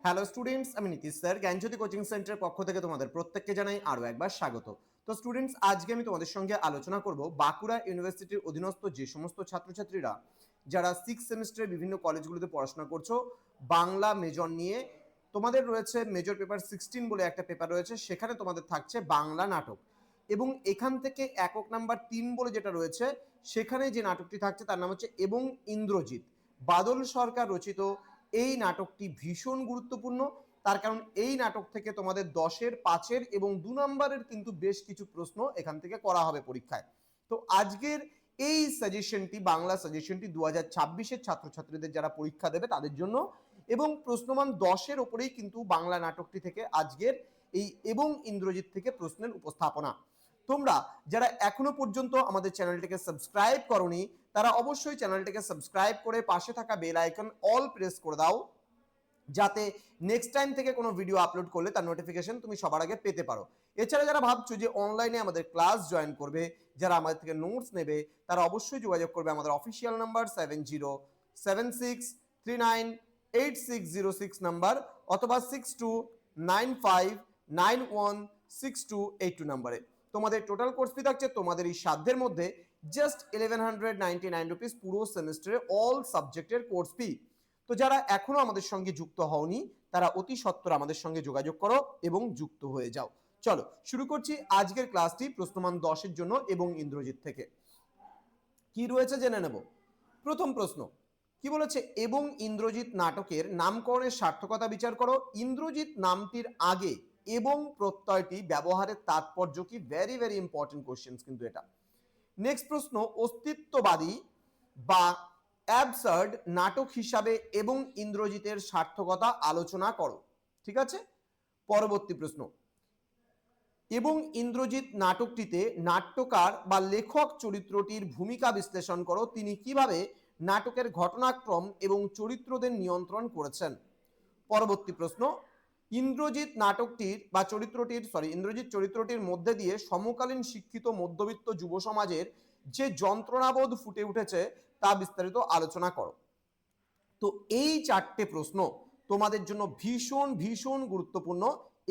Hello students, আমি Nitish sir জ্ঞানজ্যোতি coaching সেন্টারের পক্ষ থেকে তোমাদের প্রত্যেককে জানাই আরও একবার স্বাগত। তো স্টুডেন্টস, আজকে আমি তোমাদের সঙ্গে আলোচনা করব বাঁকুড়া ইউনিভার্সিটির অধীনস্থ যে সমস্ত ছাত্রছাত্রীরা যারা 6 সেমিস্টারে বিভিন্ন কলেজগুলোতে পড়াশোনা করছো বাংলা মেজর নিয়ে। তোমাদের রয়েছে মেজর পেপার 16 বলে একটা পেপার রয়েছে, সেখানে তোমাদের থাকছে বাংলা নাটক, এবং এখান থেকে একক নাম্বার 3 বলে যেটা রয়েছে সেখানে যে নাটকটি থাকছে তার নাম হচ্ছে এবং ইন্দ্রজিৎ। বাদল সরকার রচিত এই নাটকটি ভীষণ গুরুত্বপূর্ণ, তার কারণ এই নাটক থেকে তোমাদের 10-এর 5-এর এবং 2 নম্বরের কিন্তু বেশ কিছু প্রশ্ন এখান থেকে করা হবে পরীক্ষায়। তো আজকের এই সাজেশনটি, বাংলা সাজেশনটি 2026-এর ছাত্রছাত্রীদের যারা পরীক্ষা দেবে তাদের জন্য, এবং প্রশ্নমান 10-এর ওপরেই কিন্তু বাংলা নাটকটি থেকে আজকের এই এবং ইন্দ্রজিৎ থেকে প্রশ্নের উপস্থাপনা। তোমরা যারা এখনো পর্যন্ত আমাদের চ্যানেলটিকে সাবস্ক্রাইব করোনি তারা অবশ্যই চ্যানেলটিকে সাবস্ক্রাইব করে পাশে থাকা বেল আইকন অল প্রেস করে দাও, যাতে নেক্সট টাইম থেকে কোনো ভিডিও আপলোড করলে তার নোটিফিকেশন তুমি সবার আগে পেতে পারো। এছাড়া যারা ভাবছো যে অনলাইনে আমাদের ক্লাস জয়েন করবে, যারা আমাদের থেকে নোটস নেবে, তারা অবশ্যই যোগাযোগ করবে আমাদের অফিসিয়াল নাম্বার 7076398606 নাম্বার অথবা 6295916282 নাম্বারে। তোমাদের টোটাল কোর্স ফি থাকছে তোমাদের এই সাধ্যের মধ্যে জাস্ট 1199 রুপিস পুরো সেমিস্টারে অল সাবজেক্টের কোর্স ফি। তো যারা এখনো আমাদের সঙ্গে যুক্ত হওনি তারা অতি সত্বর আমাদের সঙ্গে যোগাযোগ করো এবং যুক্ত হয়ে যাও। চলো শুরু করছি আজকের ক্লাসটি প্রশ্নমান 10-এর জন্য এবং ইন্দ্রজিৎ থেকে। কি রয়েছে জেনে নেব। প্রথম প্রশ্ন কি বলেছে, এবং ইন্দ্রজিৎ নাটকের নামকরণের সার্থকতা বিচার করো। ইন্দ্রজিৎ নামটির আগে এবং প্রত্যয়টি ব্যবহারের তাৎপর্য কি? ভেরি ভেরি ইম্পর্টেন্ট কোশ্চেন কিন্তু এটা। নেক্সট প্রশ্ন, অস্তিত্ববাদী বা অ্যাবসার্ড নাটক হিসাবে এবং ইন্দ্রজিতের সার্থকতা আলোচনা করো। ঠিক আছে, পরবর্তী প্রশ্ন, এবং ইন্দ্রজিৎ নাটকটিতে নাট্যকার বা লেখক চরিত্রটির ভূমিকা বিশ্লেষণ করো। তিনি কিভাবে নাটকের ঘটনাক্রম এবং চরিত্রদের নিয়ন্ত্রণ করেছেন। পরবর্তী প্রশ্ন, ইন্দ্রজিৎ নাটকটির বা ইন্দ্রজিৎ চরিত্রটির মধ্যে দিয়ে সমকালীন শিক্ষিত মধ্যবিত্ত যুব সমাজের যে যন্ত্রণাবোধ ফুটে উঠেছে তা বিস্তারিত আলোচনা করো। তো এই চারটে প্রশ্ন তোমাদের জন্য ভীষণ ভীষণ গুরুত্বপূর্ণ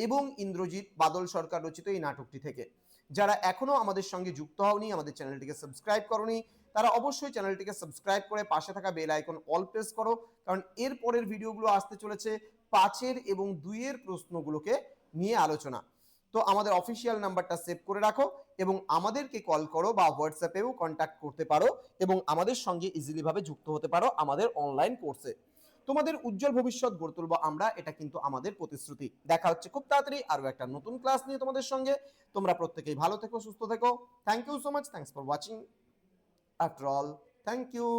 এবং ইন্দ্রজিৎ বাদল সরকার রচিত এই নাটকটি থেকে। যারা এখনো আমাদের সঙ্গে যুক্ত হওনি, আমাদের চ্যানেলটিকে সাবস্ক্রাইব করোনি, তারা অবশ্যই চ্যানেলটিকে সাবস্ক্রাইব করে পাশে থাকা বেল আইকন অল প্রেস করো, কারণ এর পরের ভিডিওগুলো আসতে চলেছে 5-এর এবং 2-এর প্রশ্নগুলোকে নিয়ে আলোচনা। তো আমাদের অফিসিয়াল নাম্বারটা সেভ করে রাখো এবং আমাদেরকে কল করো বা হোয়াটসঅ্যাপেও কন্ট্যাক্ট করতে পারো এবং আমাদের সঙ্গে ইজিলি ভাবে যুক্ত হতে পারো আমাদের অনলাইন কোর্সে। তোমাদের উজ্জ্বল ভবিষ্যৎ গড়ে তুলবো আমরা, এটা কিন্তু আমাদের প্রতিশ্রুতি। দেখা হচ্ছে খুব তাড়াতাড়ি আরো একটা নতুন ক্লাস নিয়ে তোমাদের সঙ্গে। তোমরা প্রত্যেকেই ভালো থেকো, সুস্থ থেকো। Thank you so much, thanks for watching after all, thank you.